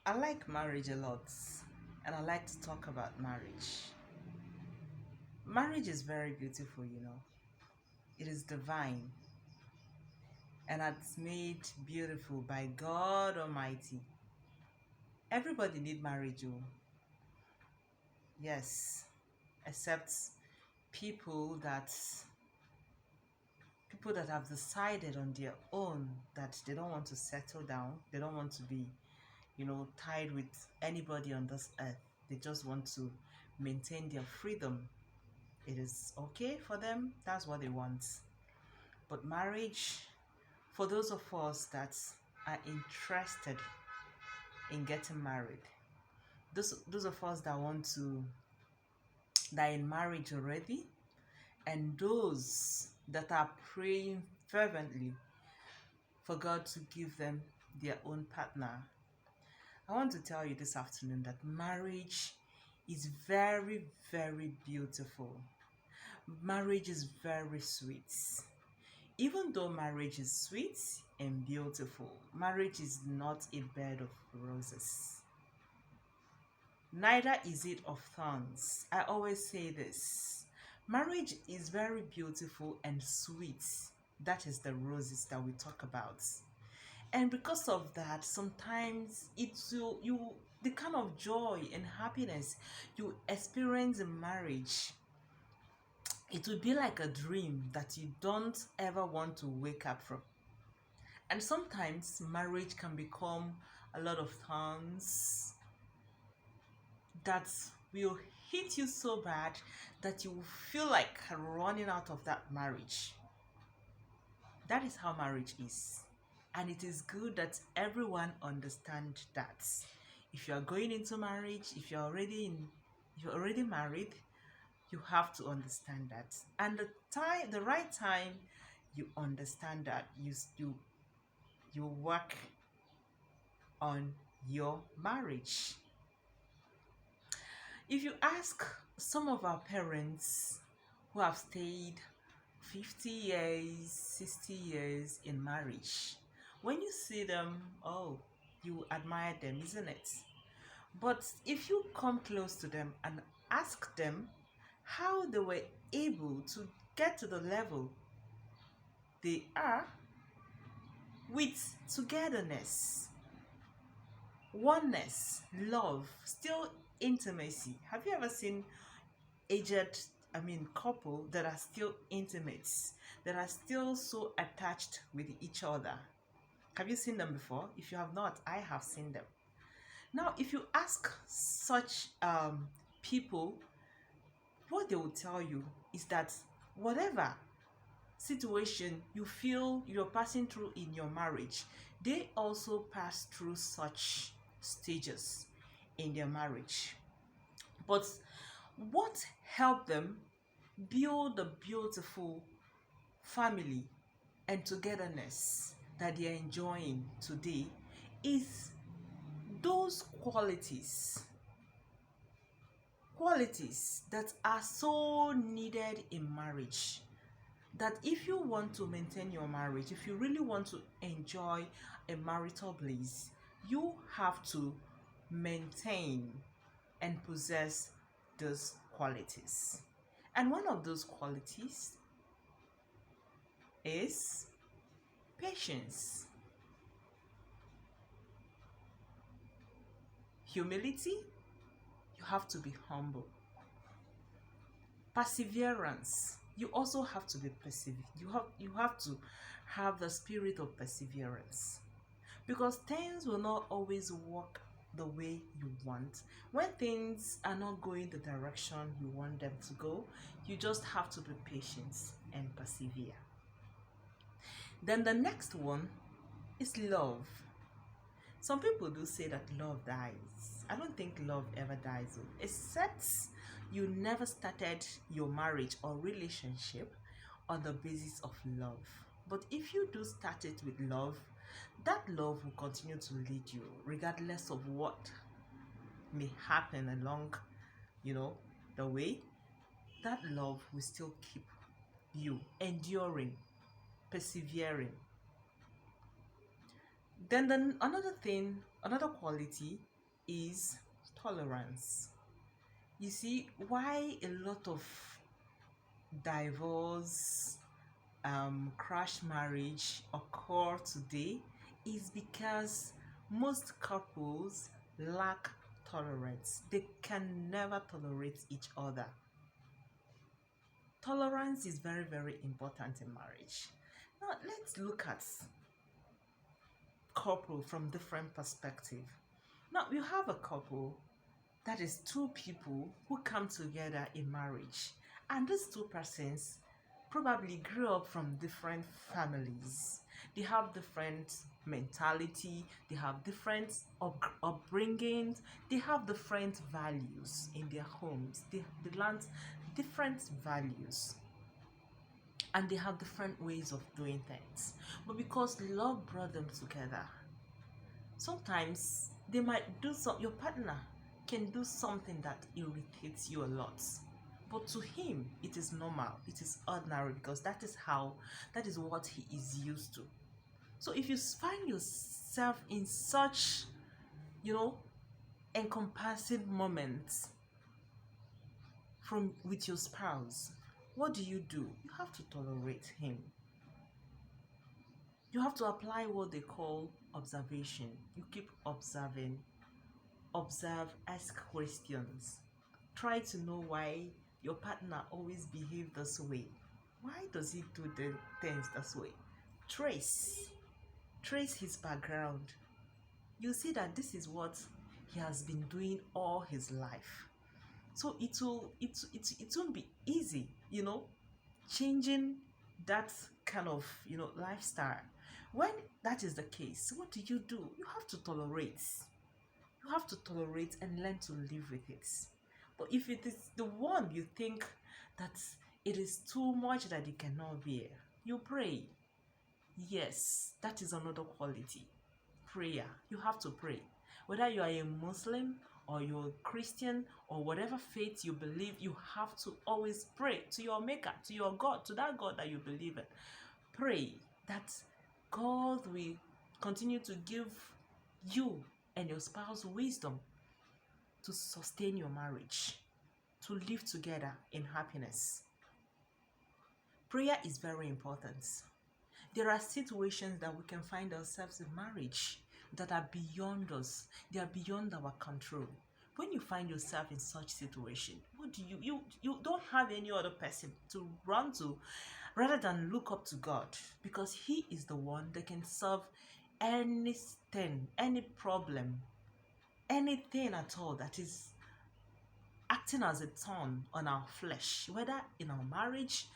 I like marriage a lot, and I like to talk about marriage. Marriage is very beautiful. It is divine, and it's made beautiful by God Almighty. Everybody need marriage, oh. Yes, except people that people that have decided on their own that they don't want to settle down. They don't want to be, tied with anybody on this earth. They just want to maintain their freedom. It is okay for them. That's what they want. But marriage, for those of us that are interested in getting married, those of us that want to that are in marriage already, and those that are praying fervently for God to give them their own partner, I want to tell you this afternoon that marriage is very, very beautiful. Marriage is very sweet. Even though marriage is sweet and beautiful, marriage is not a bed of roses. Neither is it of thorns. I always say this. Marriage is very beautiful and sweet. That is the roses that we talk about. And because of that, sometimes it's you the kind of joy and happiness you experience in marriage, it will be like a dream that you don't ever want to wake up from. And sometimes marriage can become a lot of thorns that will hit you so bad that you will feel like running out of that marriage. That is how marriage is. And it is good that everyone understand that. If you are going into marriage, if you're already married, you have to understand that. And the right time you understand that, you work on your marriage. If you ask some of our parents who have stayed 50 years, 60 years in marriage, when you see them, oh, you admire them, isn't it? But if you come close to them and ask them how they were able to get to the level they are with togetherness, oneness, love, still intimacy. Have you ever seen aged, couple that are still intimates, that are still so attached with each other? Have you seen them before? If you have not, I have seen them. Now, if you ask such people, what they will tell you is that whatever situation you feel you're passing through in your marriage, they also pass through such stages in their marriage. But what helped them build the beautiful family and togetherness that they are enjoying today is those qualities that are so needed in marriage, that if you want to maintain your marriage, if you really want to enjoy a marital bliss, you have to maintain and possess those qualities. And one of those qualities is patience, humility. You have to be humble. Perseverance. You also have to be perseverant. You have to have the spirit of perseverance, because things will not always work the way you want. When things are not going the direction you want them to go, you just have to be patient and persevere. Then the next one is love. Some people do say that love dies. I don't think love ever dies, oh, except you never started your marriage or relationship on the basis of love. But if you do start it with love, that love will continue to lead you regardless of what may happen along, you know, the way. That love will still keep you enduring, persevering. Then another quality is tolerance. You see, why a lot of divorce, crash marriage occur today is because most couples lack tolerance. They can never tolerate each other. Tolerance is very, very important in marriage. Now, let's look at couple from different perspective. Now, you have a couple that is two people who come together in marriage, and these two persons probably grew up from different families. They have different mentality, they have different upbringings, they have different values in their homes, they learn different values, and they have different ways of doing things. But because love brought them together, sometimes they might do some your partner can do something that irritates you a lot, but to him it is normal, it is ordinary, because that is what he is used to. So if you find yourself in such, you know, encompassing moments from with your spouse, what do? You have to tolerate him. You have to apply what they call observation. You keep observing, observe, ask questions. Try to know why your partner always behave this way. Why does he do the things this way? Trace. Trace his background. You see that this is what he has been doing all his life. So it won't be easy, changing that kind of lifestyle. When that is the case, what do? You have to tolerate. You have to tolerate and learn to live with it. But if it is the one you think that it is too much that you cannot bear, you pray. Yes, that is another quality. Prayer. You have to pray. Whether you are a Muslim or you're a Christian or whatever faith you believe, you have to always pray to your maker, to your God, to that God that you believe in. Pray that God will continue to give you and your spouse wisdom to sustain your marriage, to live together in happiness. Prayer is very important. There are situations that we can find ourselves in marriage that are beyond us. They are beyond our control. When you find yourself in such situation, what do? You don't have any other person to run to rather than look up to God, because he is the one that can solve anything, any problem, anything at all that is acting as a thorn on our flesh, whether in our marriage,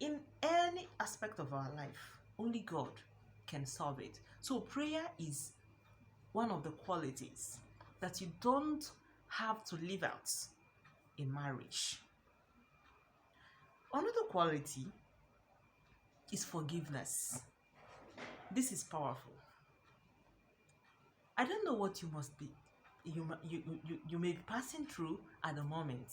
in any aspect of our life. Only God can solve it. So prayer is one of the qualities that you don't have to live out in marriage. Another quality is forgiveness. This is powerful. I don't know what you must be you may be passing through at the moment.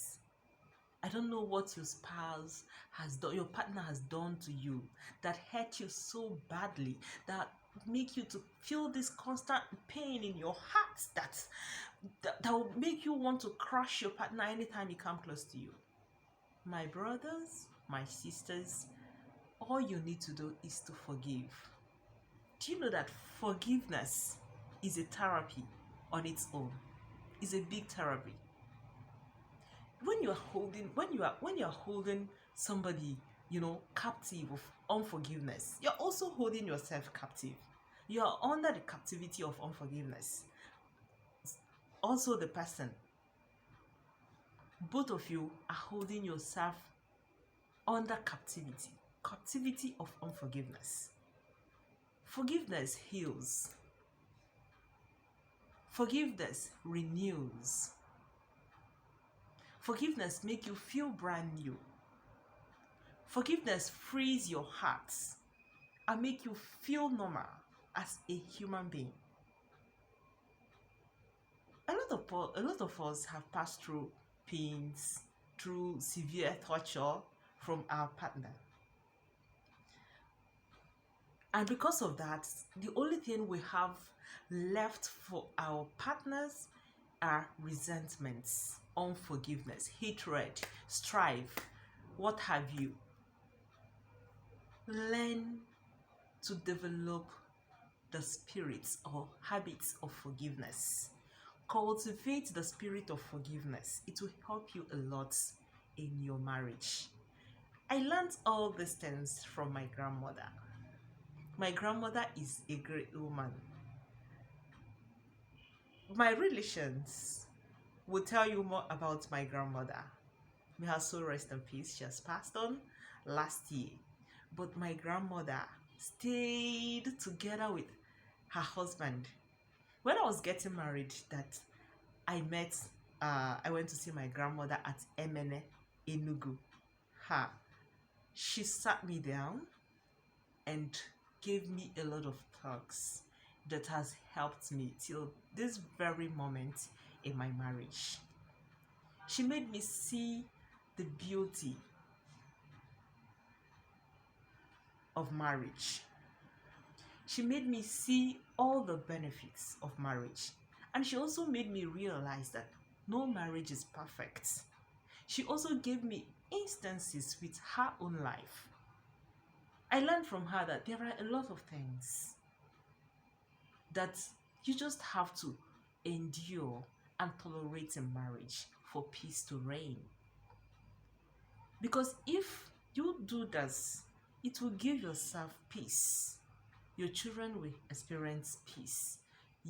I don't know what your spouse has done, your partner has done to you that hurt you so badly, that make you to feel this constant pain in your heart that will make you want to crush your partner anytime he comes close to you. My brothers, my sisters, all you need to do is to forgive. Do you know that forgiveness is a therapy on its own? It's a big therapy. When you are holding somebody, captive of unforgiveness, you're also holding yourself captive. You are under the captivity of unforgiveness. Also the person, both of you are holding yourself under captivity of unforgiveness. Forgiveness heals. Forgiveness renews. Forgiveness makes you feel brand new. Forgiveness frees your heart and make you feel normal as a human being. A lot of us have passed through pains, through severe torture from our partner. And because of that, the only thing we have left for our partners are resentments, unforgiveness, hatred, strife, what have you. Learn to develop the spirits or habits of forgiveness. Cultivate the spirit of forgiveness. It will help you a lot in your marriage. I learned all these things from my grandmother. My grandmother is a great woman. My relations will tell you more about my grandmother. May her soul rest in peace. She has passed on last year. But my grandmother stayed together with her husband. When I was getting married, that I went to see my grandmother at Emene, Enugu. Ha! She sat me down and gave me a lot of talks that has helped me till this very moment in my marriage. She made me see the beauty of marriage. She made me see all the benefits of marriage. And she also made me realize that no marriage is perfect. She also gave me instances with her own life. I learned from her that there are a lot of things that you just have to endure and tolerate in marriage for peace to reign. Because if you do this, it will give yourself peace. Your children will experience peace.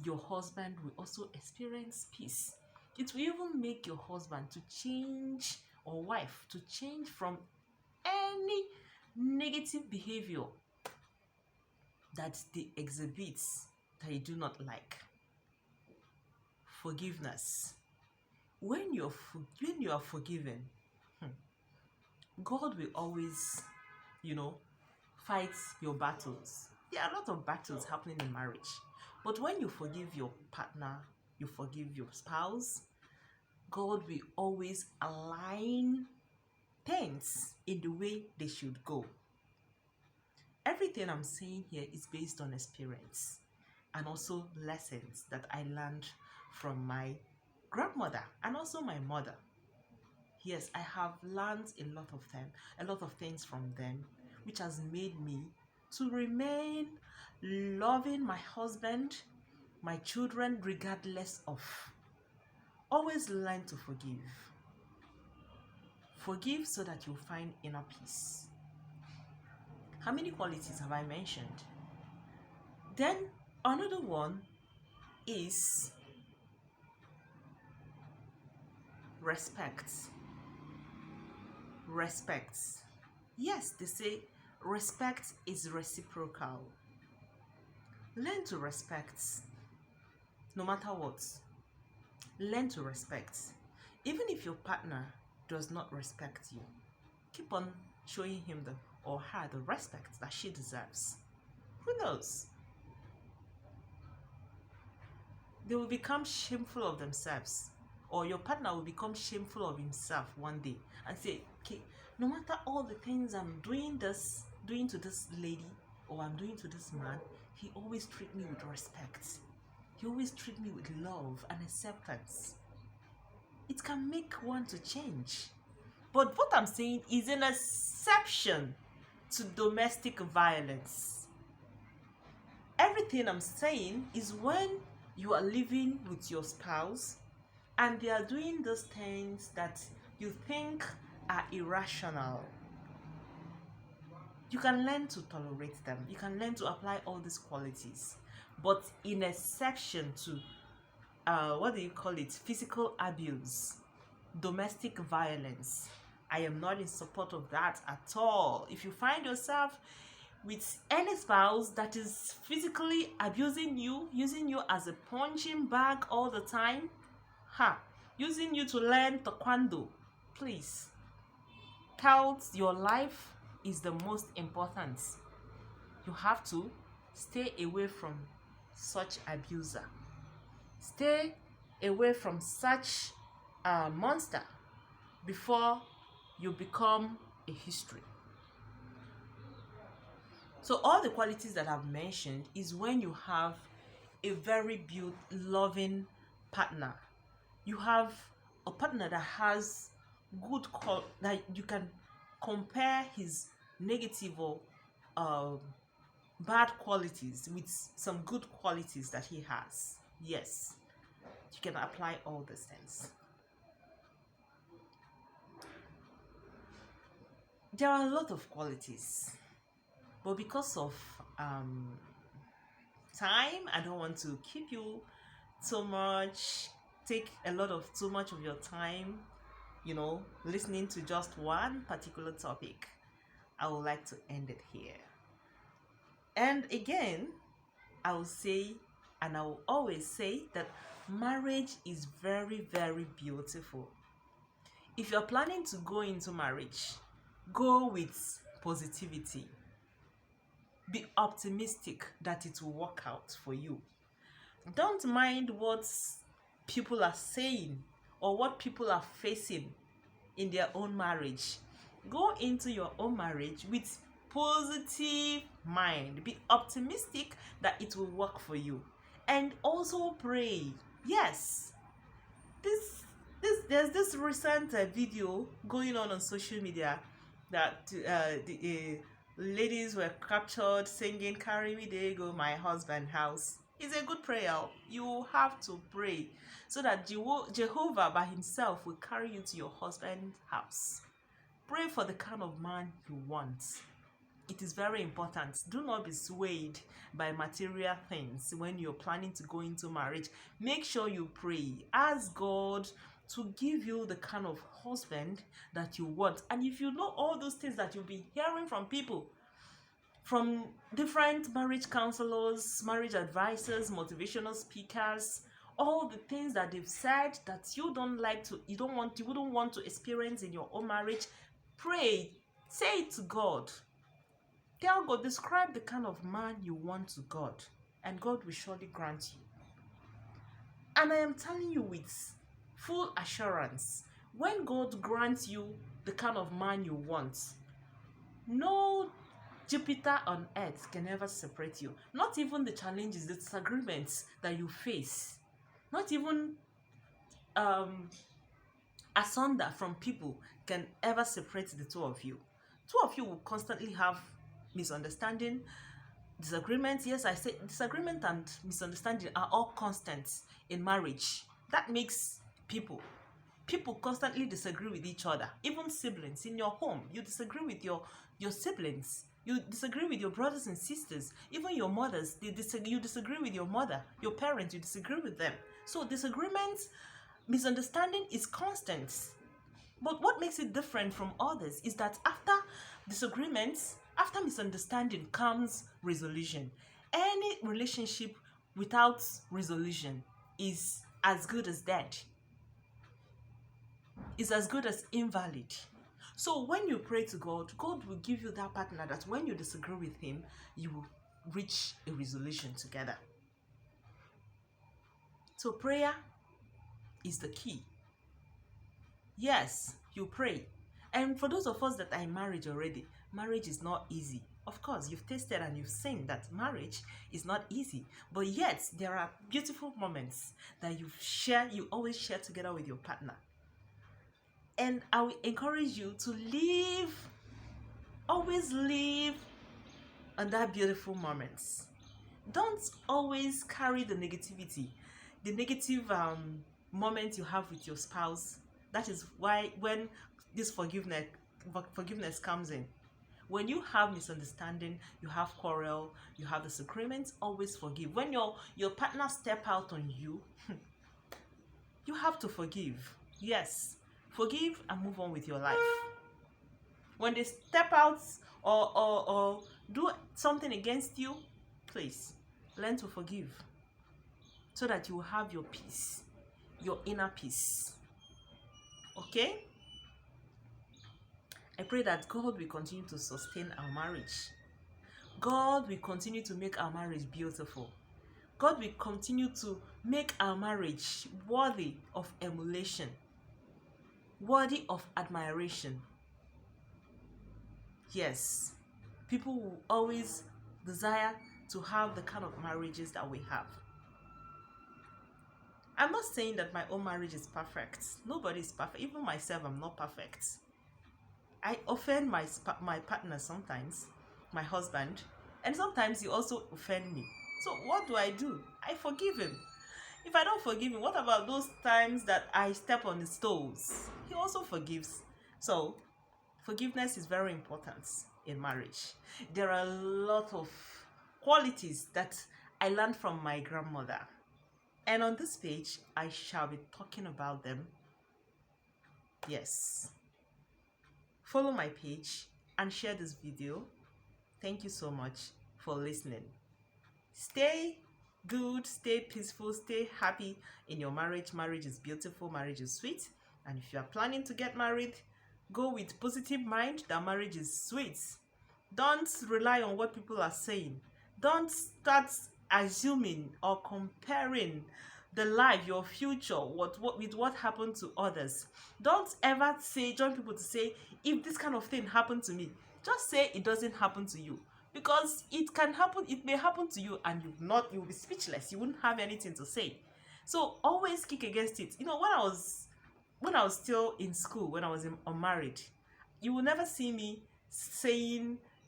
Your husband will also experience peace. It will even make your husband to change, or wife to change from any negative behavior that they exhibit that you do not like. Forgiveness. When you are forgiven, God will always, fight your battles. There are a lot of battles happening in marriage. But when you forgive your partner, you forgive your spouse, God will always align things in the way they should go. Everything I'm saying here is based on experience and also lessons that I learned from my grandmother and also my mother. Yes, I have learned a lot of things from them, which has made me to remain loving my husband, my children, regardless of. Always learn to forgive. Forgive so that you find inner peace. How many qualities have I mentioned? Then another one is respect. Respect. Yes, they say respect is reciprocal. Learn to respect no matter what. Learn to respect. Even if your partner does not respect you, keep on showing him or her the respect that she deserves. Who knows? They will become shameful of themselves, or your partner will become shameful of himself one day and say, okay, no matter all the things I'm doing to this lady, or I'm doing to this man, he always treats me with respect. He always treats me with love and acceptance. It can make one to change. But what I'm saying is an exception to domestic violence. Everything I'm saying is when you are living with your spouse and they are doing those things that you think are irrational. You can learn to tolerate them. You can learn to apply all these qualities. But in exception to, physical abuse, domestic violence, I am not in support of that at all. If you find yourself with any spouse that is physically abusing you, using you as a punching bag all the time, using you to learn taekwondo, please, health, your life is the most important. You have to stay away from such abuser. Stay away from such a monster before you become a history. So all the qualities that I've mentioned is when you have a very loving partner you have a partner that has that you can compare his negative or um, bad qualities with some good qualities that he has. Yes, you can apply all these things. There are a lot of qualities, but because of um, time, I don't want to keep you so much, take a lot of too much of your time, listening to just one particular topic. I would like to end it here. And again, I will say, and I will always say that marriage is very, very beautiful. If you're planning to go into marriage, go with positivity. Be optimistic that it will work out for you. Don't mind what people are saying or what people are facing in their own marriage. Go into your own marriage with positive mind. Be optimistic that it will work for you. And also pray. Yes. There's this recent video going on social media that the ladies were captured singing "Carry Me There Go My Husband House." It's a good prayer. You have to pray so that Jehovah by himself will carry you to your husband's house. Pray for the kind of man you want. It is very important. Do not be swayed by material things when you're planning to go into marriage. Make sure you pray. Ask God to give you the kind of husband that you want. And if you know all those things that you'll be hearing from people, from different marriage counselors, marriage advisors, motivational speakers, all the things that they've said that you wouldn't want to experience in your own marriage, pray. Say it to God. Tell God, describe the kind of man you want to God, and God will surely grant you. And I am telling you with full assurance, when God grants you the kind of man you want, no Jupiter on earth can ever separate you. Not even the challenges, the disagreements that you face. Not even asunder from people can ever separate the two of you. Two of you will constantly have misunderstanding, disagreement. Yes, I say disagreement and misunderstanding are all constants in marriage. That makes people constantly disagree with each other. Even siblings in your home, you disagree with your siblings, you disagree with your brothers and sisters, even your mothers. You disagree with your mother, your parents, you disagree with them. So disagreements, misunderstanding is constant. But what makes it different from others is that after disagreements, after misunderstanding comes resolution. Any relationship without resolution is as good as dead, is as good as invalid. So when you pray to God, God will give you that partner that when you disagree with him, you will reach a resolution together. So prayer is the key. Yes, you pray. And for those of us that are in marriage already, marriage is not easy. Of course, you've tasted and you've seen that marriage is not easy. But yet, there are beautiful moments that you always share together with your partner. And I will encourage you to always live on that beautiful moments. Don't always carry the negativity, the negative moment you have with your spouse. That is why when this forgiveness comes in. When you have misunderstanding, you have quarrel, you have disagreements, always forgive. When your partner step out on you, you have to forgive. Yes, forgive and move on with your life. When they step out or do something against you, please learn to forgive so that you will have your peace, your inner peace. Okay? I pray that God will continue to sustain our marriage. God will continue to make our marriage beautiful. God will continue to make our marriage worthy of emulation, worthy of admiration. Yes, people will always desire to have the kind of marriages that we have. I'm not saying that my own marriage is perfect. Nobody is perfect. Even myself, I'm not perfect. I offend my partner sometimes, my husband, and sometimes he also offend me. So what do? I forgive him. If I don't forgive him, what about those times that I step on his toes? He also forgives. So forgiveness is very important in marriage. There are a lot of qualities that I learned from my grandmother. And on this page, I shall be talking about them. Yes. Follow my page and share this video. Thank you so much for listening. Stay good, stay peaceful, stay happy in your marriage. Marriage is beautiful, marriage is sweet. And if you are planning to get married, go with positive mind that marriage is sweet. Don't rely on what people are saying. Don't start assuming or comparing the life, your future, with what happened to others. Don't ever join people to say, if this kind of thing happened to me, just say it doesn't happen to you. Because it can happen, it may happen to you, and you'll be speechless. You wouldn't have anything to say. So always kick against it. You know, when I was still in school, when I was unmarried, you will never see me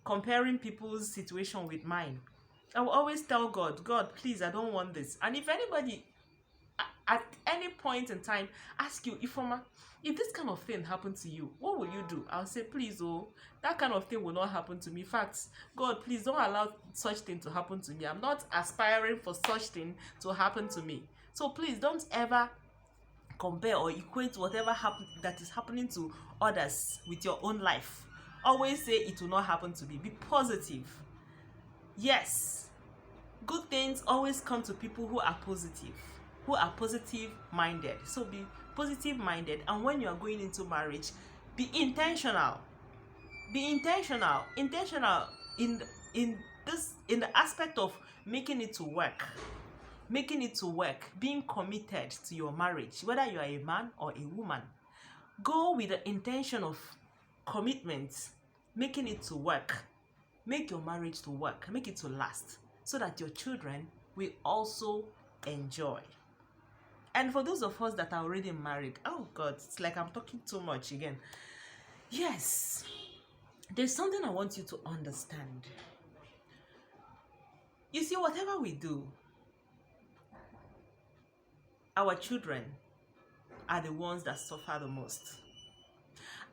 comparing people's situation with mine. I will always tell God, please, I don't want this. And if anybody at any point in time ask you, Ifeoma, if this kind of thing happened to you, what will you do? I'll say, please, oh, that kind of thing will not happen to me. In fact, God, please don't allow such thing to happen to me. I'm not aspiring for such thing to happen to me. So please don't ever compare or equate whatever that is happening to others with your own life. Always say it will not happen to me. Be positive. Yes, good things always come to people who are positive minded. So be positive minded, and when you are going into marriage, be intentional. Intentional in the aspect of making it to work, being committed to your marriage, whether you are a man or a woman. Go with the intention of commitment, making it to work. Make your marriage to work, make it to last, so that your children will also enjoy. And for those of us that are already married, oh God, it's like I'm talking too much again. Yes, there's something I want you to understand. You see, whatever we do, our children are the ones that suffer the most.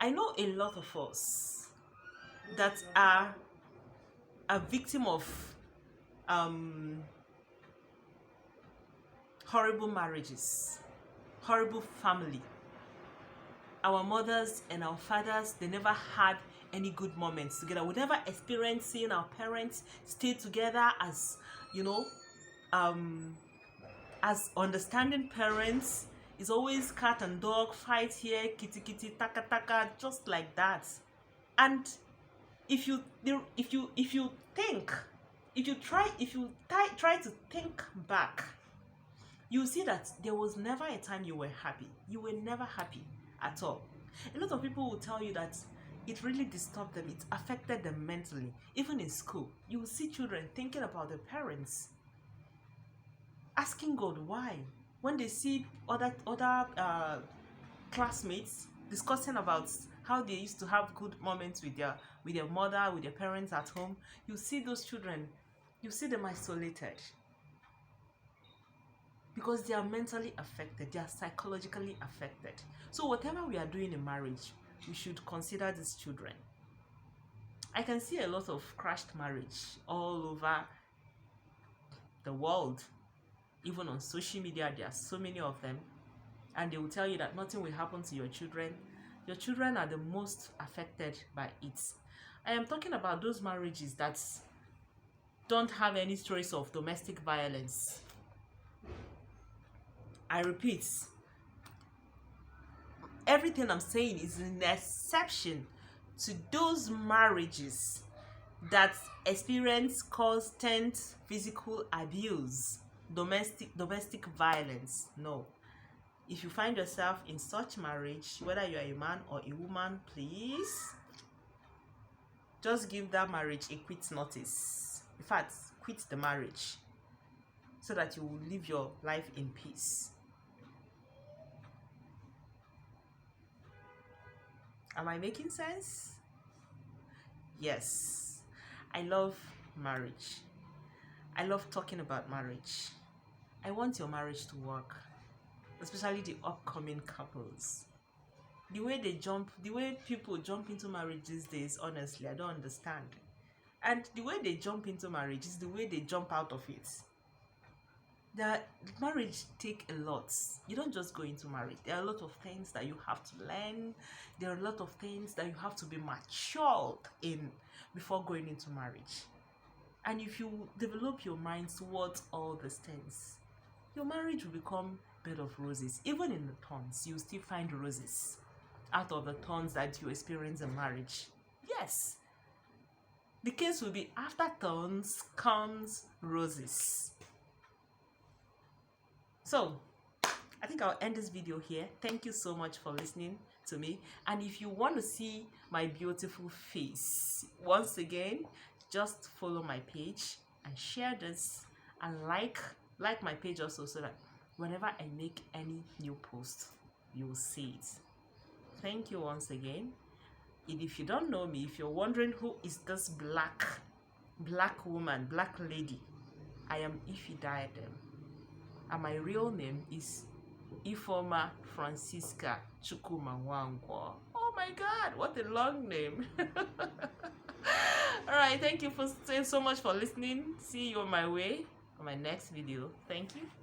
I know a lot of us that are a victim of horrible marriages, horrible family. Our mothers and our fathers, they never had any good moments together. We never experienced seeing our parents stay together as, as understanding parents. It's always cat and dog, fight here, kitty kitty, taka taka, just like that. And if you try to think back, you see that there was never a time you were happy. You were never happy at all. A lot of people will tell you that it really disturbed them. It affected them mentally. Even in school, you will see children thinking about their parents, asking God why. When they see other classmates discussing about how they used to have good moments with their mother, with their parents at home, you see those children, you see them isolated. Because they are mentally affected, they are psychologically affected. So whatever we are doing in marriage, we should consider these children. I can see a lot of crashed marriage all over the world. Even on social media, there are so many of them. And they will tell you that nothing will happen to your children. Your children are the most affected by it. I am talking about those marriages that don't have any stories of domestic violence. I repeat, everything I'm saying is an exception to those marriages that experience constant physical abuse, domestic violence. No. If you find yourself in such marriage, whether you are a man or a woman, please just give that marriage a quit notice. In fact, quit the marriage so that you will live your life in peace. Am I making sense? Yes. I love marriage. I love talking about marriage. I want your marriage to work, especially the upcoming couples. The way people jump into marriage these days, honestly, I don't understand. And the way they jump into marriage is the way they jump out of it. That marriage take a lot. You don't just go into marriage. There are a lot of things that you have to learn. There are a lot of things that you have to be matured in before going into marriage. And if you develop your mind towards all these things, your marriage will become bed of roses. Even in the thorns, you still find roses out of the thorns that you experience in marriage. Yes, the case will be after thorns comes roses. So, I think I'll end this video here. Thank you so much for listening to me. And if you want to see my beautiful face, once again, just follow my page and share this and like my page also, so that whenever I make any new post, you will see it. Thank you once again. And if you don't know me, if you're wondering who is this black woman, black lady, I am Ify Diadem. And my real name is Ifeoma Francisca Chukwumawangwo. Oh my God, what a long name. All right, thank you so much for listening. See you on my way on my next video. Thank you.